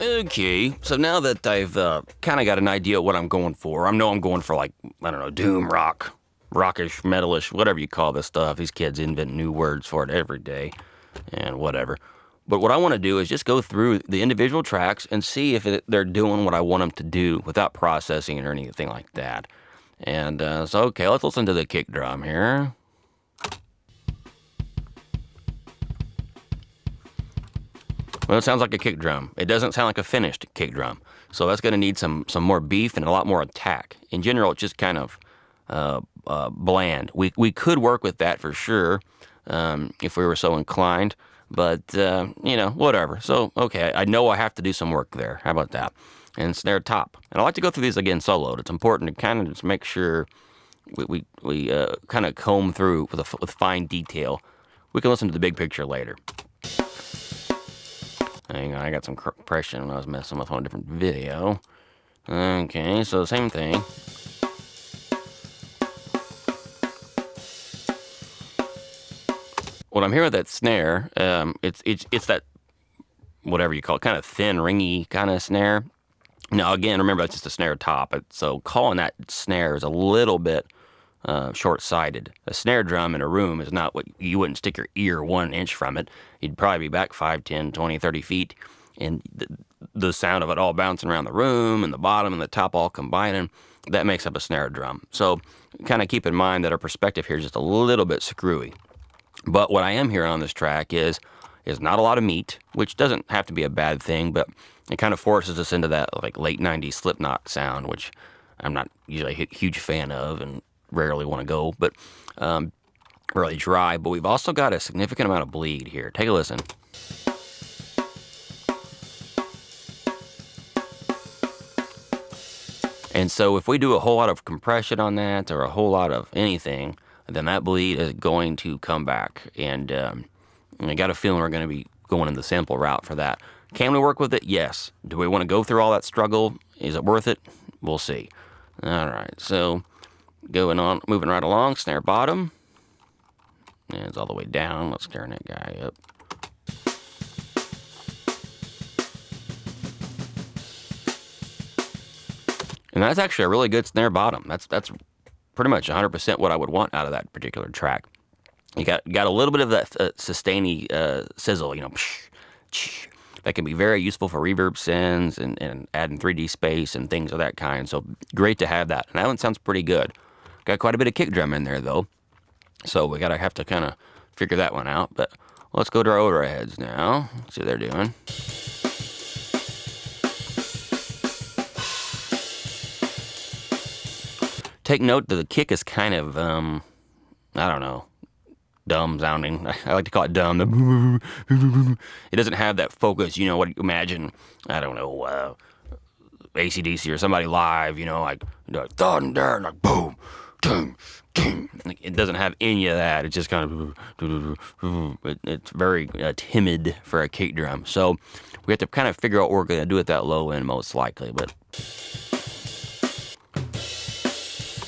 Okay, so now that I've kind of got an idea what I'm going for, I know I'm going for like, I don't know, doom rock, rockish, metalish, whatever you call this stuff. These kids invent new words for it every day and whatever. But what I want to do is just go through the individual tracks and see if they're doing what I want them to do without processing it or anything like that. And so, okay, let's listen to the kick drum here. Well, it sounds like a kick drum. It doesn't sound like a finished kick drum. So that's going to need some more beef and a lot more attack. In general, it's just kind of bland. We could work with that for sure if we were so inclined. But, you know, whatever. So, okay, I know I have to do some work there. How about that? And snare top. And I like to go through these again soloed. It's important to kind of just make sure we kind of comb through with fine detail. We can listen to the big picture later. Hang on, I got some compression when I was messing with on a different video. Okay, so same thing. What I'm hearing with that snare, it's that, whatever you call it, kind of thin, ringy kind of snare. Now, again, remember, that's just a snare top. So calling that snare is a little bit short-sighted. A snare drum in a room is not what you wouldn't stick your ear 1 inch from it. You'd probably be back 5, 10, 20, 30 feet, and the sound of it all bouncing around the room and the bottom and the top all combining, that makes up a snare drum. So kind of keep in mind that our perspective here is just a little bit screwy. But what I am hearing on this track is not a lot of meat, which doesn't have to be a bad thing, but it kind of forces us into that like late 90s Slipknot sound, which I'm not usually a huge fan of and rarely want to go, but really dry. But we've also got a significant amount of bleed here. Take a listen. And so if we do a whole lot of compression on that or a whole lot of anything, then that bleed is going to come back. And I got a feeling we're going to be going in the sample route for that. Can we work with it? Yes. Do we want to go through all that struggle? Is it worth it? We'll see. All right, so going on, moving right along, snare bottom. And it's all the way down. Let's turn that guy up. And that's actually a really good snare bottom. That's pretty much 100% what I would want out of that particular track. You got a little bit of that sustainy sizzle, you know, that can be very useful for reverb sends and adding 3D space and things of that kind. So great to have that. And that one sounds pretty good. Got quite a bit of kick drum in there though, so we have to kind of figure that one out. But let's go to our odor heads now. See what they're doing. Take note that the kick is kind of, I don't know, dumb sounding. I like to call it dumb. It doesn't have that focus, you know, what you imagine, I don't know, AC/DC or somebody live, you know, like thunder, like boom, boom, boom. It doesn't have any of that. It's just kind of, it's very timid for a kick drum. So we have to kind of figure out what we're going to do at that low end most likely, But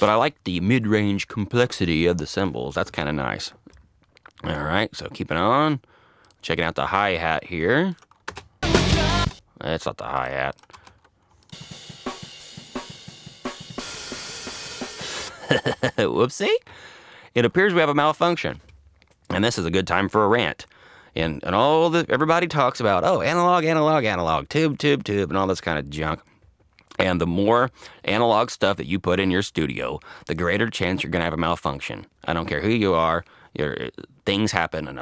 I like the mid-range complexity of the cymbals. That's kind of nice. All right, so keeping on. Checking out the hi-hat here. That's not the hi-hat. Whoopsie. It appears we have a malfunction. And this is a good time for a rant. And everybody talks about, oh, analog, analog, analog, tube, tube, tube, and all this kind of junk. And the more analog stuff that you put in your studio, the greater chance you're going to have a malfunction. I don't care who you are. Things happen and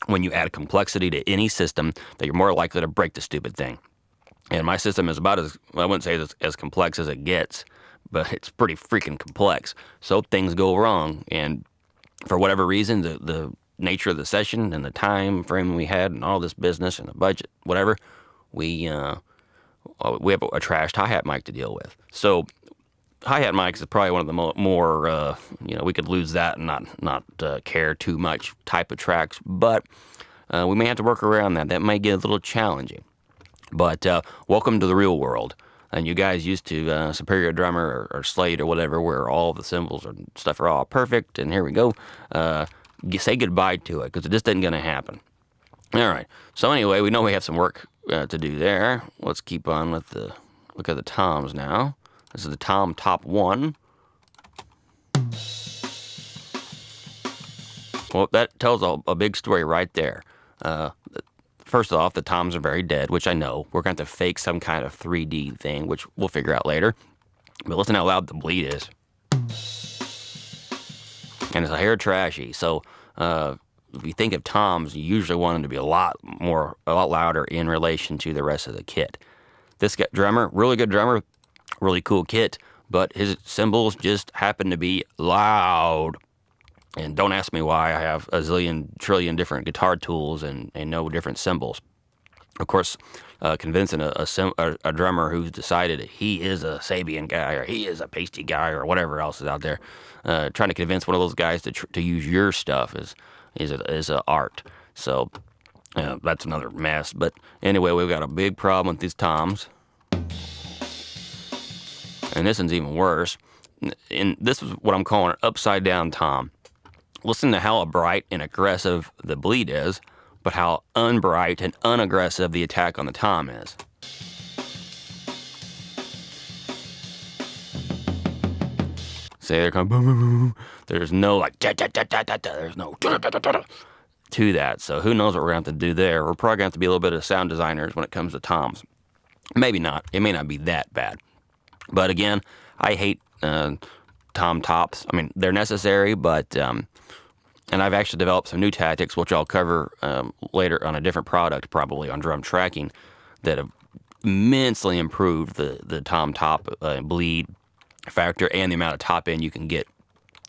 when you add complexity to any system, that you're more likely to break the stupid thing. And my system is about I wouldn't say as complex as it gets, but it's pretty freaking complex. So things go wrong. And for whatever reason, the nature of the session and the time frame we had and all this business and the budget, whatever, we have a trashed hi-hat mic to deal with. So hi-hat mics is probably one of the more, you know, we could lose that and not care too much type of tracks, but we may have to work around that. That may get a little challenging. But welcome to the real world. And you guys used to Superior Drummer or Slate or whatever, where all the cymbals and stuff are all perfect, and here we go. Say goodbye to it, because it just isn't going to happen. All right. So anyway, we know we have some work to do there. Let's keep on with the look at the toms now. This is the tom top 1. Well, that tells a big story right there. First off, the toms are very dead, which I know. We're going to have to fake some kind of 3D thing, which we'll figure out later. But listen how loud the bleed is. And it's a hair trashy. So if you think of toms, you usually want them to be a lot louder in relation to the rest of the kit. This drummer, really good drummer, really cool kit, but his cymbals just happen to be loud. And don't ask me why. I have a zillion, trillion different guitar tools and no different cymbals. Of course, convincing a drummer who's decided that he is a Sabian guy or he is a Pasty guy or whatever else is out there, trying to convince one of those guys to use your stuff is an art. So that's another mess. But anyway, we've got a big problem with these toms. And this one's even worse. And this is what I'm calling an upside down tom. Listen to how bright and aggressive the bleed is, but how unbright and unaggressive the attack on the tom is. See, there comes boom, boom, boom. There's no like da, da, da, da, da, da. There's no da, da, da, da, da, to that. So who knows what we're going to have to do there. We're probably going to have to be a little bit of sound designers when it comes to toms. Maybe not. It may not be that bad. But again, I hate tom tops. I mean, they're necessary, but and I've actually developed some new tactics, which I'll cover later on a different product, probably on drum tracking, that have immensely improved the tom top bleed factor and the amount of top end you can get,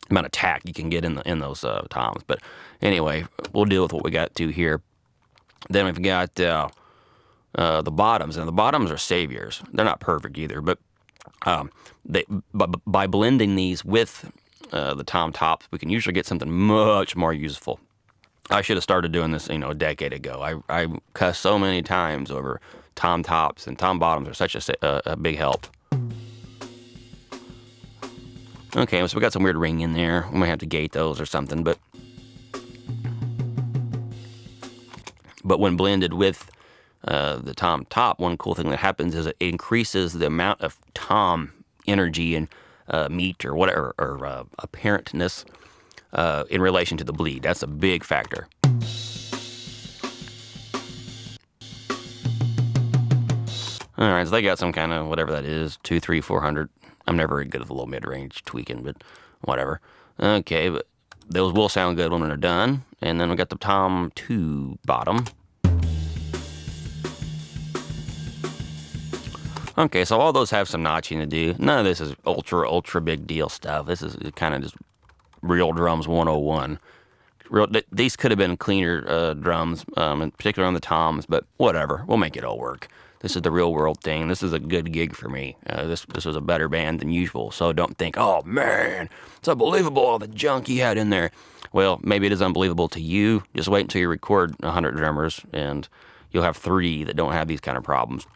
amount of tack you can get in those toms. But anyway, we'll deal with what we got to here. Then we've got the bottoms, and the bottoms are saviors. They're not perfect either, but by blending these with the tom tops, we can usually get something much more useful. I should have started doing this, a decade ago. I cussed so many times over tom tops, and tom bottoms are such a big help. Okay, so we got some weird ring in there. We might have to gate those or something, but when blended with the tom top, one cool thing that happens is it increases the amount of tom energy and meat or whatever, or apparentness in relation to the bleed. That's a big factor. All right, so they got some kind of whatever that is, 2, 3, 400. I'm never very good at the low mid-range tweaking, but whatever. Okay, but those will sound good when they're done. And then we got the tom 2 bottom. Okay, so all those have some notching to do. None of this is ultra big deal stuff. This is kind of just real drums 101. These could have been cleaner drums, in particular on the toms, but whatever. We'll make it all work. This is the real world thing. This is a good gig for me. This was a better band than usual, so don't think, oh man, it's unbelievable all the junk he had in there. Well, maybe it is unbelievable to you. Just wait until you record 100 drummers, and you'll have 3 that don't have these kind of problems.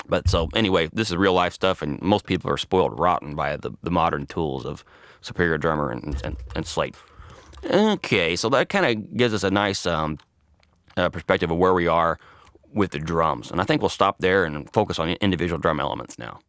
But so anyway, this is real life stuff, and most people are spoiled rotten by the modern tools of Superior Drummer and Slate. Okay, so that kind of gives us a nice perspective of where we are with the drums. And I think we'll stop there and focus on individual drum elements now.